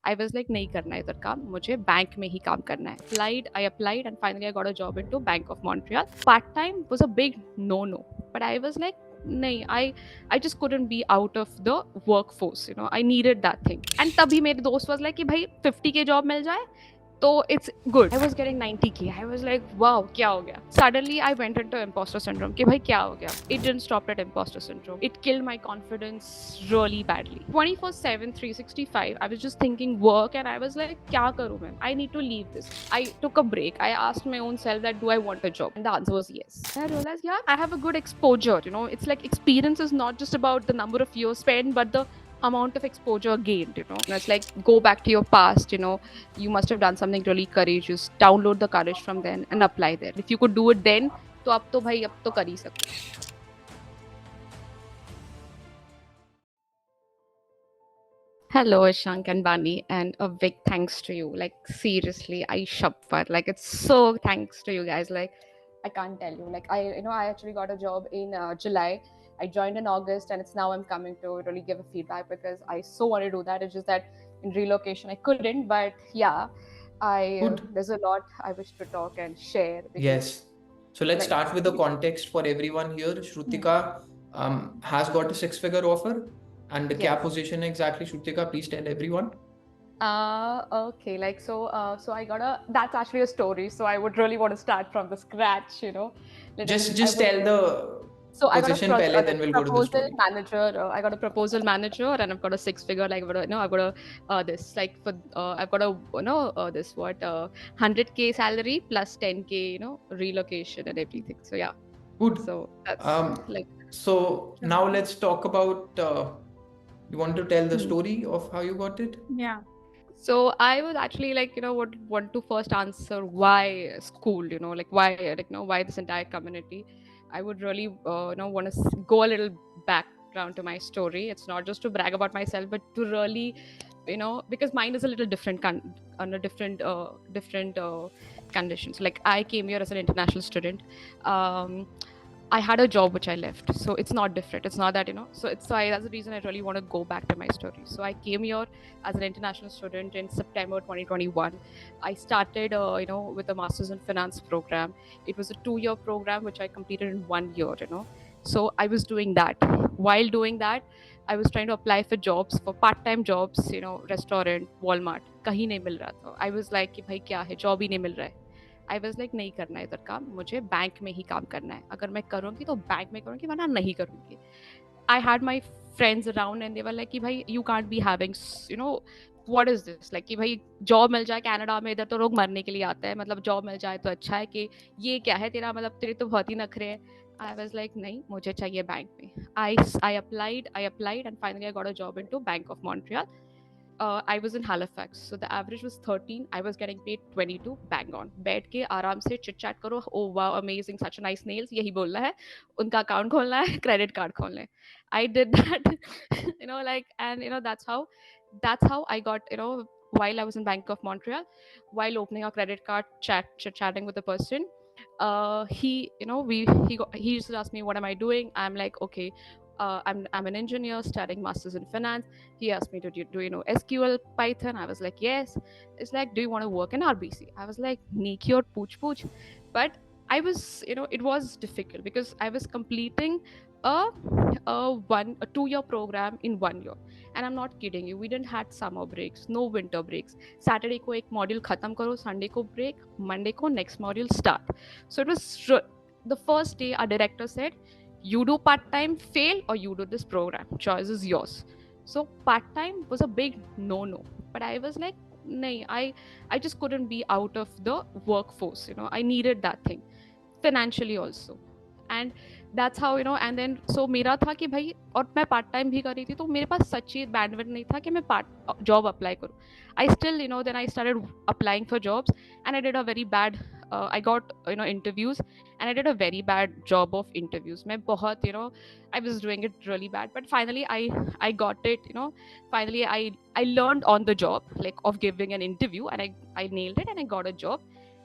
I was like नहीं करना है इधर काम, मुझे बैंक में ही काम करना है. I applied and finally I got a job into Bank of Montreal. Part time was a big no, but I was like नहीं, I just couldn't be out of the workforce, I needed that thing. And तभी मेरे दोस्त was like कि भाई 50 के job मिल जाए तो it's good. I was getting 90K. I was like, wow, क्या हो गया? Suddenly I went into imposter syndrome कि भाई क्या हो गया? It didn't stop at imposter syndrome. It killed my confidence really badly. 24/7, 365. I was just thinking work and I was like, क्या करूँ मैं? I need to leave this. I took a break. I asked my own self that do I want a job? And the answer was yes. And I realized, yeah, I have a good exposure. It's like experience is not just about the number of years spent, but the amount of exposure gained. It's like go back to your past. You must have done something really courageous. Download the courage from then and apply there. If you could do it then, तो अब तो भाई अब तो कर ही सकते हो. Hello, Ishank and Bani, and a big thanks to you. Like seriously, I shopper. Like it's so thanks to you guys. Like I can't tell you. Like I actually got a job in July. I joined in August, and it's now I'm coming to really give a feedback because I so want to do that. It's just that in relocation I couldn't. But yeah, Good. there's a lot I wish to talk and share because Yes. So let's like start with the context for everyone here. Shrutika has got a six-figure offer. And the yes. क्या position है exactly, Shrutika? Please tell everyone. Okay, like so I got that's actually a story, so I would really want to start from the scratch, literally. Just tell the So I got a position पहले, then we'll go to the proposal story. manager. I got a proposal manager, and I've got a six-figure. Like, I've got a this like for I've got a this what 100K salary plus 10K, relocation and everything. So yeah, Good. so that's like So now let's talk about. You want to tell the Hmm. story of how you got it? Yeah. So I would actually like would want to first answer why school, like why why this entire community. I would really want to go a little background to my story. It's not just to brag about myself, but to really because mine is a little different on a different conditions. Like I came here as an international student. Um, I had a job which I left, so it's not different. It's not that that's the reason I really want to go back to my story. So I came here as an international student in September 2021. I started, with a master's in finance program. It was a 2-year program which I completed in 1 year. So I was doing that. While doing that, I was trying to apply for jobs, for part-time jobs, restaurant, Walmart. कहीं नहीं मिल रहा था. I was like कि भाई क्या है, job ही नहीं मिल रहा है. आई वॉज लाइक नहीं करना है इधर काम, मुझे बैंक में ही काम करना है. अगर मैं करूँगी तो बैंक में करूँगी, वरना नहीं करूँगी. I had my friends around and they were like कि भाई you can't be having what is this like कि भाई जॉब मिल जाए कनाडा में, इधर तो लोग मरने के लिए आते हैं, मतलब जॉब मिल जाए तो अच्छा है. कि ये क्या है तेरा, मतलब तेरे तो बहुत ही नखरे हैं. आई वॉज लाइक नहीं, मुझे चाहिए बैंक में. I applied and finally I got a job into bank of Montreal. I was in Halifax, so the average was 13. I was getting paid 22. Bang on. बैठ के आराम से चिट चैट करो. Oh wow, amazing, such a nice nails. यही बोलना है. उनका account खोलना है, क्रेडिट कार्ड खोलना है. I did that, and that's how I got, while I was in Bank of Montreal, while opening a credit card, chatting with the person. He used to ask me what am I doing. I'm like, okay, I'm an engineer studying masters in finance. He asked me, do you know SQL, Python? I was like, yes. It's like, do you want to work in RBC? I was like, neeki aur pooch pooch. But I was, it was difficult because I was completing a 2-year program in 1 year. And I'm not kidding you, we didn't had summer breaks, no winter breaks. Saturday ko ek module khatam karo, Sunday ko break, Monday ko next module start. So it was the first day our director said, you do part-time, fail, or you do this program, choice is yours. So part-time was a big no, but I was like, nahi, I just couldn't be out of the workforce. I needed that thing financially also. And that's how, and then so मेरा था कि भाई, और मैं part time भी कर रही थी, तो मेरे पास सच्ची बैंडविड्थ नहीं था कि मैं पार्ट जॉब अप्लाई करूँ. I still, then I started applying for jobs, and I did a very bad I got interviews, and I did a very bad job of interviews. मैं बहुत I was doing it really bad, but finally I got it. Finally I learned on the job, like of giving an interview, and I nailed it and I got a job.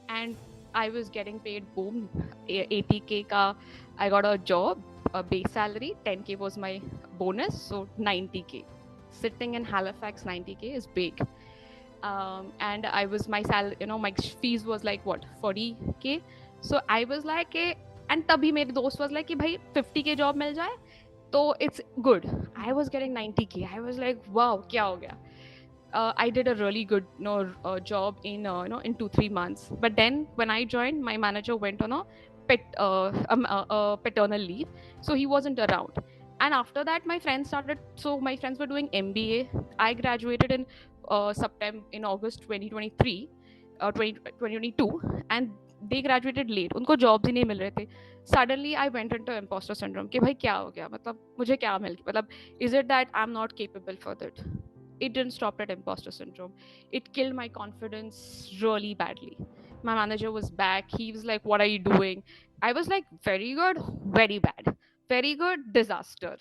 And I was getting paid, boom, 80K ka. I got a job, a base salary, 10K was my bonus, so 90K. Sitting in Halifax, 90K is big. And I was my my fees was like what 40K. So I was like and तभी मेरे दोस्त was like कि भाई 50K job मिल जाए तो it's good. I was getting 90K. I was like wow क्या हो गया. I did a really good job in in 2-3 months. But then when I joined, my manager went on a paternal leave, so he wasn't around. And after that, my friends started. So my friends were doing MBA. I graduated in September in August 2023, 2022, and they graduated late. उनको jobs ही नहीं मिल रहे थे. Suddenly I went into imposter syndrome कि भाई क्या हो गया मतलब मुझे क्या मिल गया मतलब is it that I'm not capable for that. It didn't stop at imposter syndrome. It killed my confidence really badly. My manager was back. He was like, "What are you doing?" I was like, "Very good, very bad, very good, disaster."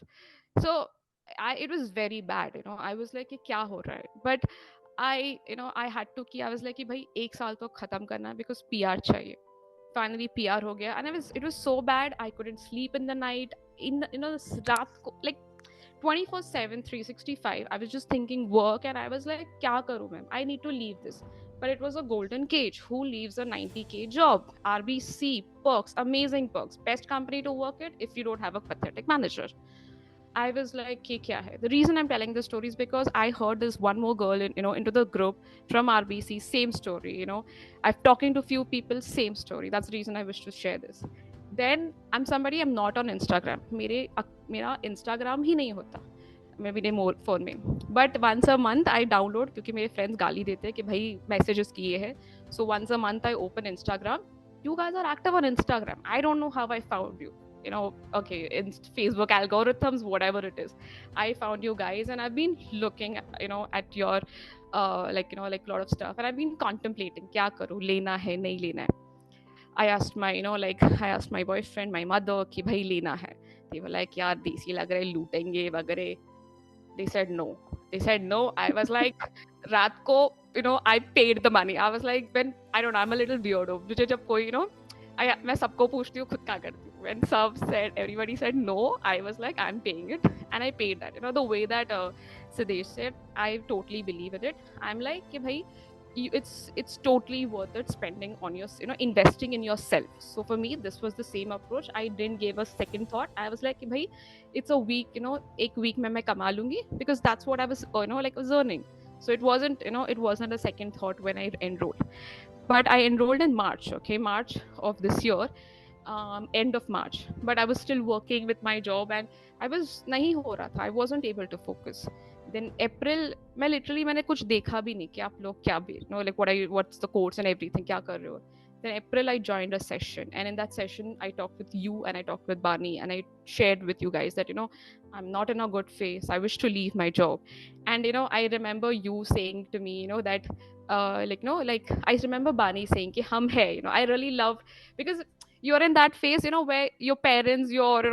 So it was very bad. I was like, "ये क्या हो रहा है?" But I had to I was like कि भाई एक साल तो खत्म करना है because PR चाहिए. Finally PR हो गया, and it was so bad I couldn't sleep in the night. In the, रात को like 24/7 365 I was just thinking work, and I was like kya karu main, I need to leave this. But it was a golden cage. Who leaves a 90K job? RBC perks, amazing perks, best company to work at if you don't have a pathetic manager. I was like, "Ye kya hai?" The reason I'm telling this story is because I heard this one more girl into the group from RBC, same story. I've talking to few people, same story. That's the reason I wish to share this. Then I'm not on Instagram. मेरा Instagram ही नहीं होता मेरे phone में. But once a month I download, क्योंकि मेरे friends गाली देते हैं कि भाई मैसेजेस किए हैं. So once a month I open Instagram. You guys are active on Instagram. I don't know how I found you. Okay, in Facebook algorithms, whatever it is, I found you guys, and I've been looking, at your, like a lot of stuff, and I've been contemplating, क्या करूँ, लेना है, नहीं लेना है. I asked my boyfriend, my mother, कि भाई लेना है. They were like, यार देसी लग रहा है, लूटेंगे वगैरह. They said no. They said no. I was like, रात को, I paid the money. I was like, when I don't know, I'm a little weirdo. मुझे जब कोई, मैं सबको पूछती हूँ, खुद क्या करती हूँ. When everybody said no, I was like, I'm paying it, and I paid that. The way that Siddesh said, I totally believe in it. I'm like, कि भाई, it's totally worth it spending on your, investing in yourself. So for me, this was the same approach. I didn't give a second thought. I was like, bhai, it's a week, एक week में मैं कमा लूंगी, because that's what I was, was earning. So it wasn't a second thought when I enrolled. But I enrolled in March, okay, March of this year, end of March. But I was still working with my job, and नहीं हो रहा था. I wasn't able to focus. Then April, मैंने कुछ देखा भी नहीं कि आप लोग क्या like what's the course and everything, क्या कर रहे हो. Then April I joined a session, and in that session I talked with you and I talked with Barney, and I shared with you guys that I'm not in a good phase. I wish to leave my job. And I remember you saying to me, that like I remember Barney saying कि हम है. I really love, because you're in that phase, where your parents, your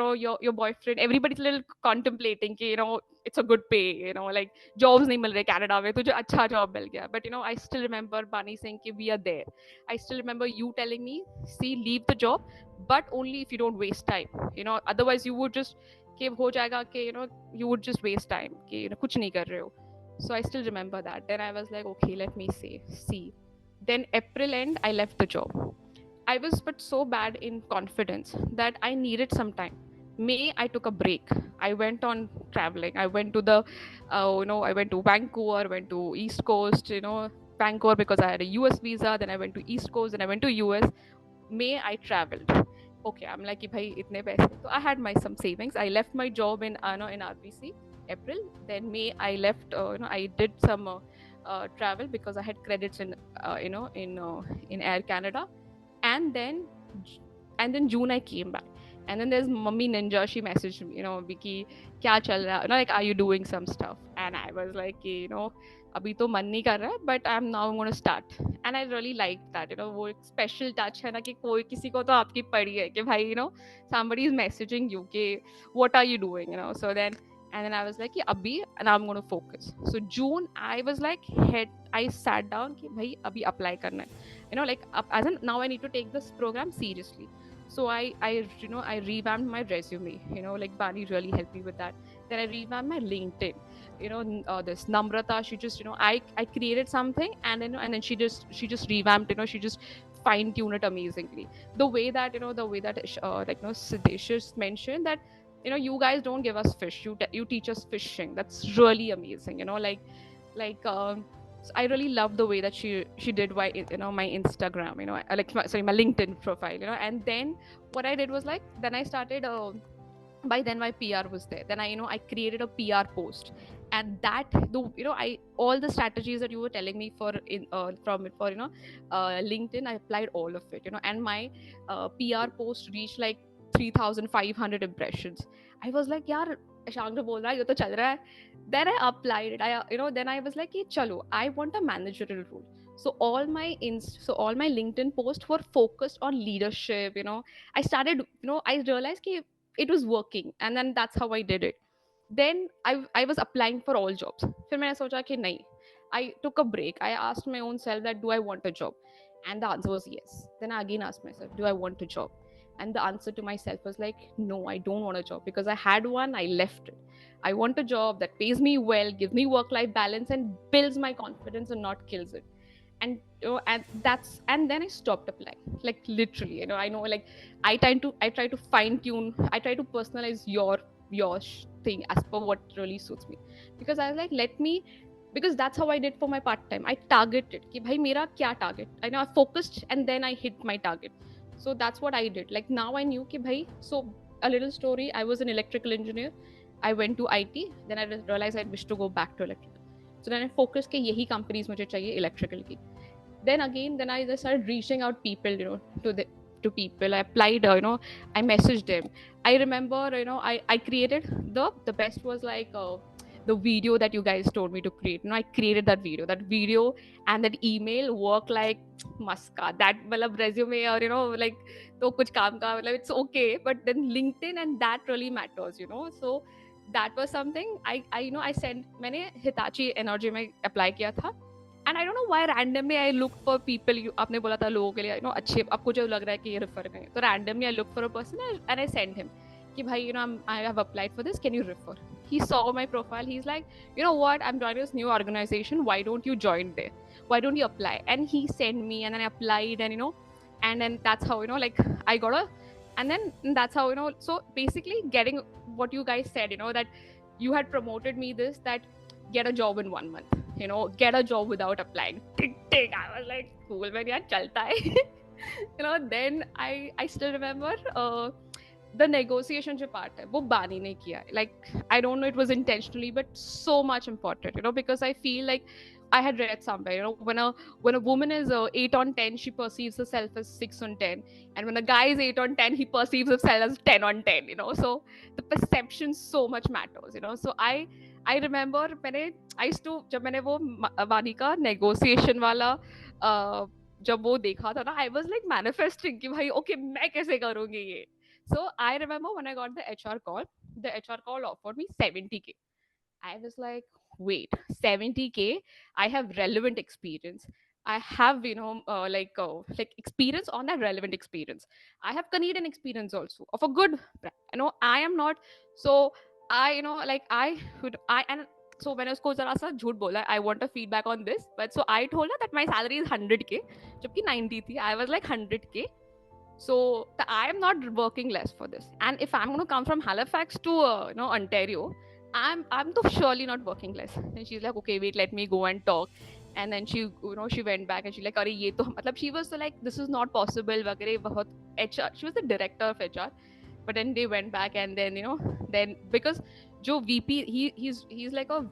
boyfriend, everybody's a little contemplating कि it's a good pay, like jobs nahi mil rahe Canada mein, tujhe acha job mil gaya. But I still remember Bani saying कि we are there. I still remember you telling me, see, leave the job, but only if you don't waste time. Otherwise you would just कि हो जाएगा कि you would just waste time कि कुछ नहीं कर रहे हो. So I still remember that. Then I was like, okay, let me see. Then April end, I left the job. I was but so bad in confidence that I needed some time. May I took a break. I went on traveling. I went to I went to Vancouver, went to East Coast, Vancouver because I had a US visa. Then I went to East Coast, then I went to US. May I traveled. Okay, I'm like, bhai, itne paise. So I had some savings. I left my job in in RBC April. Then May I left. I did some travel because I had credits in in Air Canada. And then June I came back, and then there's Mummy Ninja. She messaged me, Vicky, kya chal raha? Like, are you doing some stuff? And I was like, अभी तो मन नहीं कर रहा है, but I'm now going to start. And I really liked that, वो एक special touch है ना कि कोई किसी को तो आपकी पड़ी है कि भाई, somebody is messaging you कि what are you doing, so then. And then I was like, abhi, and I'm going to focus. So June, I was like, I sat down कि भाई अभी apply करना है. As in now I need to take this program seriously. So I revamped my resume. Like Bani really helped me with that. Then I revamped my LinkedIn. this Namrata, she just, I created something, and then she just revamped, she just fine tuned it amazingly. The way that Siddesh mentioned that, you guys don't give us fish, you teach us fishing. That's really amazing, so I really love the way that she did my Instagram, my LinkedIn profile, and then what I did was, like, then I started by then my PR was there. Then I created a PR post, and that the I all the strategies that you were telling me for in from for LinkedIn, I applied all of it, and my PR post reached like 3,500 impressions. I was like, yaar, Shankar bol raha hai, ye to chal raha hai. Then I applied it. Then I was like, "Ye chalo, I want a managerial role." So all my LinkedIn posts were focused on leadership. I started, I realized that it was working, and then that's how I did it. Then I was applying for all jobs. फिर मैंने सोचा कि नहीं. I took a break. I asked my own self that, do I want a job? And the answer was yes. Then I again asked myself, do I want a job? And the answer to myself was like, no, I don't want a job, because I had one, I left it. I want a job that pays me well, gives me work life balance, and builds my confidence and not kills it. And then I stopped applying, like, literally, I know, like, I try to fine tune, I try to personalize your thing as per what really suits me, because I was like, let me, because that's how I did for my part time. I targeted कि भाई मेरा क्या target. I know I focused, and then I hit my target. So that's what I did. Like, now I knew कि भाई, so a little story. I was an electrical engineer. I went to IT. Then I realized I wish to go back to electrical. So then I focused कि यही companies मुझे चाहिए electrical की. Then I just started reaching out people, to people. I applied, I messaged them. I remember, I created the best was like the video that you guys told me to create. I created that video and that email work like muska. That मतलब resume, or like, तो कुछ काम का मतलब, it's okay, but then LinkedIn and that really matters, so that was something I sent. मैंने Hitachi Energy में apply किया था. And I don't know why randomly I look for people. आपने बोला था लोगों के लिए, अच्छे आपको जो लग रहा है कि ये रेफर करें, तो randomly I look for a person and I send him कि भाई, I have applied for this, can you refer? He saw my profile. He's like, you know what, I'm joining this new organization, why don't you join there, why don't you apply? And he sent me, and then I applied, and then that's how, like, I got a, and then that's how, so basically getting what you guys said, that you had promoted me this, that get a job in 1 month, get a job without applying. Tick tick. I was like, cool man, yaar, chalta hai. Then I still remember the negotiation jo part hai, wo Bani ne kiya hai. Like, I don't know, it was intentionally, but so much important, because I feel like I had read somewhere, when a woman is 8 on 10, she perceives herself as 6 on 10, and when a guy is 8 on 10, he perceives himself as 10 on 10. So the perception so much matters. So I remember I used to, जब मैंने वो वानी का negotiation वाला जब वो देखा था ना, I was like manifesting कि भाई, okay, मैं कैसे करूँगी ये. So I remember when I got the HR call offered me 70K. I was like, wait, 70K? I have relevant experience. I have, experience on that relevant experience. I have Canadian experience also of a good brand. I am not. So I, like, I would, and so when I was zara sa jhoot bola, I want a feedback on this. But so I told her that my salary is 100K, jabki 90 thi. I was like 100K. So I am not working less for this. And if I'm going to come from Halifax to, Ontario, I'm तो surely not working less. And she's like, okay, wait, let me go and talk. And then she went back and she like, अरे ये तो मतलब, she was like, this is not possible वगैरह बहुत. HR, she was the director of HR. But then they went back, and then then because जो VP, he's like a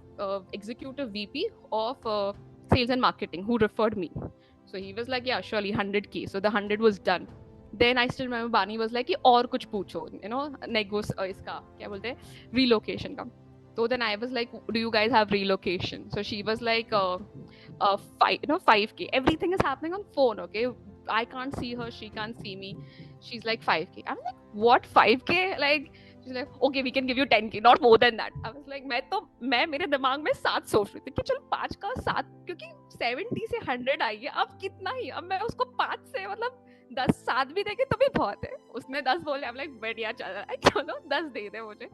executive VP of sales and marketing who referred me. So he was like, yeah, surely 100K. So the 100 was done. Then I still remember Bani was like कि और कुछ पूछो, इसका क्या बोलते हैं, relocation का. So then I was like, do you guys have relocation? So she was like, 5K. Everything is happening on phone, okay? I can't see her, she can't see me. She's like 5K. I'm like, what 5K? Like, she's like, okay, we can give you 10K, not more than that. I was like, मैं मेरे दिमाग में 7 सोच रही थी कि चलो 5 का 7, क्योंकि 70 से 100 आई है, अब कितना ही, अब मैं उसको 5 से मतलब 10 7 भी देंगे तो भी बहुत है. उसने 10 बोले, I'm like, बढ़िया चल रहा है, चलो 10 दे दे मुझे.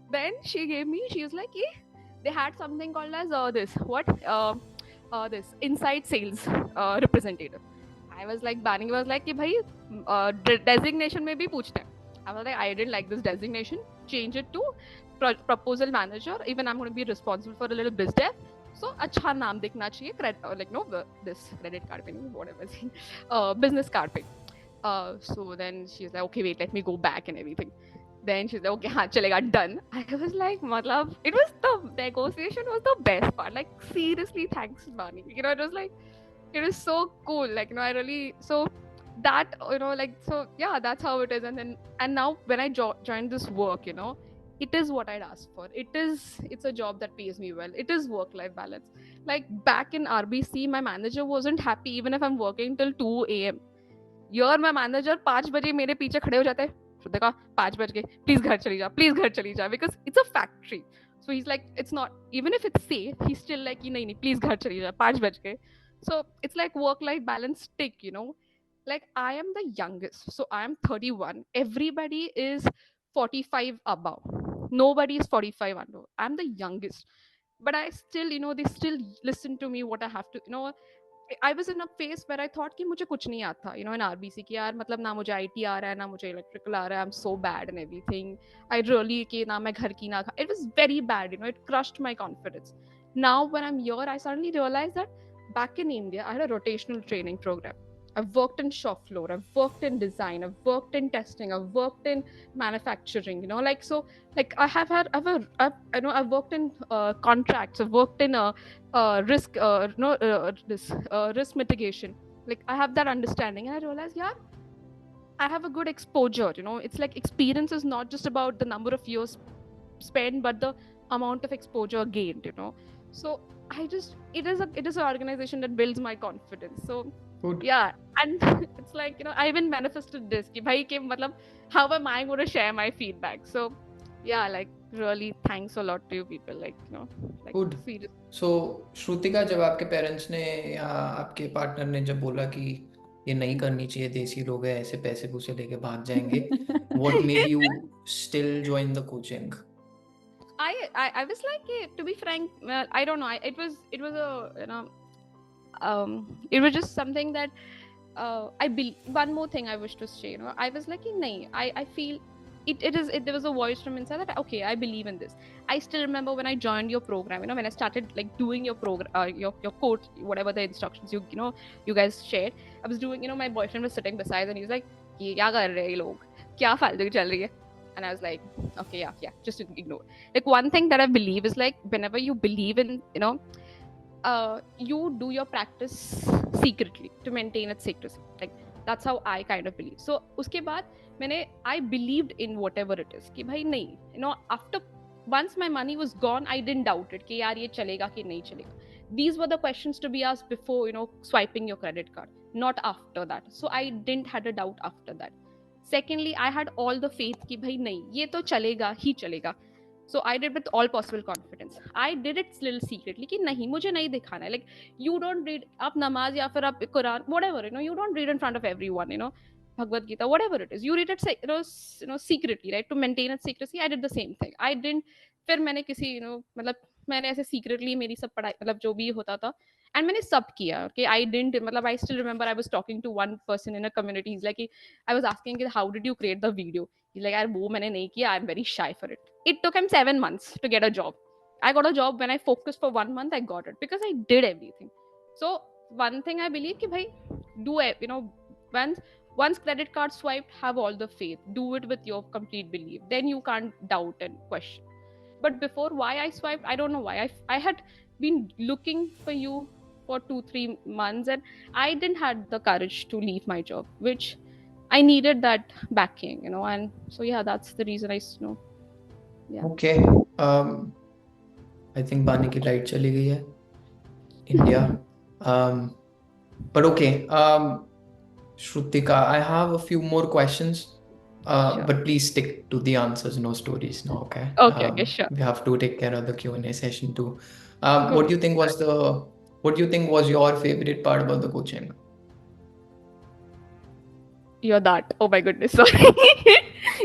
Then she gave me, she was like, they had something called as this inside sales representative. I was like, Bani was like, कि भाई designation में भी पूछते हैं. I was like, I didn't like this designation. Change it to proposal manager. Even I'm going to be responsible for a little biz dev. So अच्छा नाम दिखना चाहिए like no this credit card पे नहीं whatever business card पे. So then she's like, okay, wait, let me go back and everything. Then she's like, okay, हाँ चलेगा, done. I was like, मतलब, it was the negotiation was the best part. Like seriously, thanks, Bani. You know, it was like, it was so cool. Like, you know, I really so that like so yeah, that's how it is. And now when I joined this work, it is what I'd asked for. It's a job that pays me well. It is work-life balance. Like back in RBC, my manager wasn't happy even if I'm working till 2 a.m. यार मैं manager 5 बजे मेरे पीछे खड़े हो जाते हैं, श्रुतिका 5 बज गए, प्लीज घर चली जा, प्लीज घर चली जा, because it's a factory. So he is like, it's not, even if it's safe, he still like कि नहीं नहीं प्लीज घर चली जा, 5 बज गए. So it's like work life balance stick, like I am the youngest, so I am 31, everybody is 45 above, nobody is 45 under, I'm the youngest, but I still, they still listen to me what I have to, I was in a phase where I thought कि मुझे कुछ नहीं आता, in RBC कि यार मतलब ना मुझे IT आ रहा है, ना मुझे electrical आ रहा है, I'm so bad and everything. I really कि ना मैं घर की ना खा, it was very bad, it crushed my confidence. Now when I'm here, I suddenly realized that back in India, I had a rotational training program. I've worked in shop floor, I've worked in design, I've worked in testing, I've worked in manufacturing, like so, like I've worked in contracts, I've worked in risk mitigation. Like I have that understanding, and I realized, yeah, I have a good exposure. It's like experience is not just about the number of years spent, but the amount of exposure gained. So it is an organization that builds my confidence. So Good. yeah, and it's like, I even manifested this कि भाई कि मतलब how am I going to share my feedback? So yeah, like really thanks a lot to you people, like like Good. serious. So Shrutika, जब आपके parents ने या आपके partner ने जब बोला कि ये नहीं करनी चाहिए, देसी लोग हैं, ऐसे पैसे पूसे लेके भाग जाएंगे, what made you still join the coaching? I was like, to be frank, I don't know. It was a it was just something that one more thing I wish to say. I was like, nahi, I feel there was a voice from inside that okay, I believe in this. I still remember when I joined your program. When I started like doing your program, your coach, whatever the instructions you guys shared. I was doing. My boyfriend was sitting beside, and he was like, "ये क्या कर रहे हैं ये लोग? क्या फालतू की चल रही है?" And I was like, okay, yeah, just ignore. Like one thing that I believe is like whenever you believe in, you do your practice secretly to maintain its secrecy. Like that's how I kind of believe. So uske baad I believed in whatever it is कि भाई नहीं, after once my money was gone, I didn't doubt it कि यार ये चलेगा कि नहीं चलेगा. These were the questions to be asked before, swiping your credit card, not after that. So I didn't had a doubt after that. Secondly, I had all the faith कि भाई नहीं ये तो चलेगा ही चलेगा. So I did with all possible confidence. I did it little secretly कि नहीं मुझे नहीं दिखाना है. Like you don't read आप नमाज या फिर आप Quran whatever, you don't read in front of everyone, Bhagavad Gita, whatever it is, you read it secretly, right, to maintain its secrecy. I did the same thing. I didn't फिर मैंने किसी मतलब मैंने ऐसे secretly मेरी सब पढ़ाई मतलब जो भी होता था and मैंने सब किया. Okay, I didn't मतलब I still remember I was talking to one person in a community. He's like I was asking how did you create the video. He's like यार वो मैंने नहीं किया. I'm very shy for it. It took him 7 months to get a job. I got a job when I focused for 1 month. I got it because I did everything. So one thing I believe कि भाई do it, once credit card swiped, have all the faith. Do it with your complete belief. Then you can't doubt and question. But before, why I swiped, I don't know why. I had been looking for you for 2-3 months, and I didn't had the courage to leave my job, which I needed that backing, and so yeah, that's the reason I know. Yeah. Okay. I think Bani की light चली गई है. India. But okay. Shrutika, I have a few more questions. Sure. But please stick to the answers, no stories. No, okay. Okay, sure. We have to take care of the Q&A session too. What do you think was your favorite part about the coaching? You're that. Oh my goodness, sorry.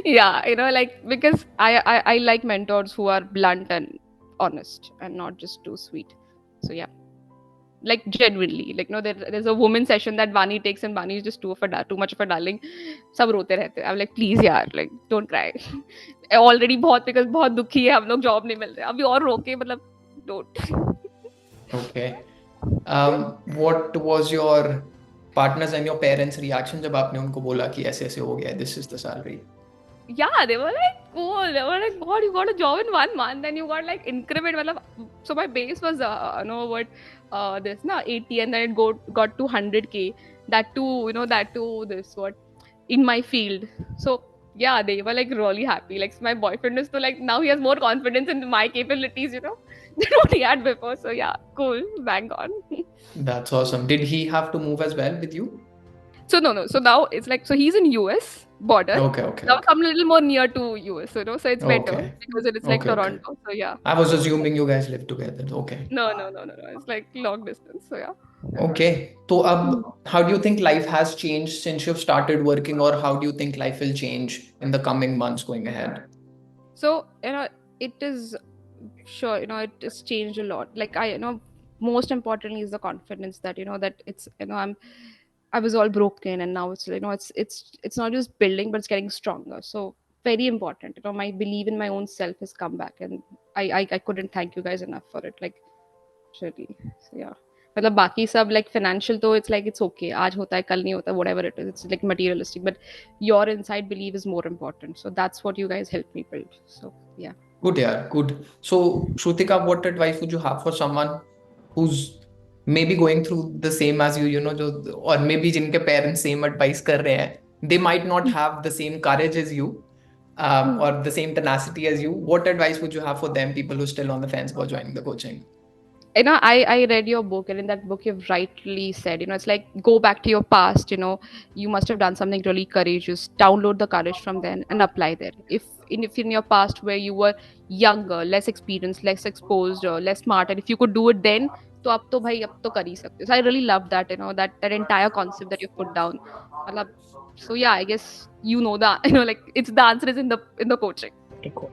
Yeah, like because I like mentors who are blunt and honest and not just too sweet. So yeah, like genuinely, like there's a woman session that Vani takes, and Vani is just too much of a darling. सब रोते रहते हैं. I'm like, please यार, like don't cry. Already बहुत, because बहुत दुखी है हम लोग, जॉब नहीं मिल रहा, अभी और रोके, मतलब don't. Okay. What was your partners and your parents' reaction जब आपने उनको बोला कि ऐसे ऐसे हो गया, this is the salary? Yeah, they were like cool. They were like, God, you got a job in 1 month, and you got like increment. Matlab, so my base was this 80, and then it got to 100K. That too, that too, this what in my field. So yeah, they were like really happy. Like my boyfriend is, so like now he has more confidence in my capabilities, than what he had before. So yeah, cool, bang on. That's awesome. Did he have to move as well with you? So no. So now it's like, so he's in US border. Okay. Now I'm a little more near to US, so it's better Okay. because it's like Okay. Toronto. So yeah. I was assuming you guys live together. Okay. No. It's like long distance. So yeah. Okay. So how do you think life has changed since you've started working, or how do you think life will change in the coming months going ahead? So it is sure, it has changed a lot. Like most importantly is the confidence that that it's I was all broken, and now it's it's not just building, but it's getting stronger. So very important. My belief in my own self has come back, and I couldn't thank you guys enough for it. Like really. So yeah. मतलब बाकी सब like financial तो it's like it's okay, आज होता है कल नहीं होता, whatever it is, it's like materialistic, but your inside belief is more important. So that's what you guys helped me build. So yeah. Good, yeah, good. So, Shrutika, what advice would you have for someone who's maybe going through the same as you, or maybe जिनके parents same advice कर रहे हैं, they might not have the same courage as you, or the same tenacity as you. What advice would you have for them, people who are still on the fence about joining the coaching? I read your book, and in that book you've rightly said, it's like go back to your past. You must have done something really courageous. Download the courage from then and apply there. If in your past where you were younger, less experienced, less exposed, or less smart, and if you could do it then, तो अब तो भाई अब तो कर ही सकते हो. So I really love that, that entire concept that you put down. मतलब, so yeah, I guess the like it's the answer is in the coaching. Okay, cool.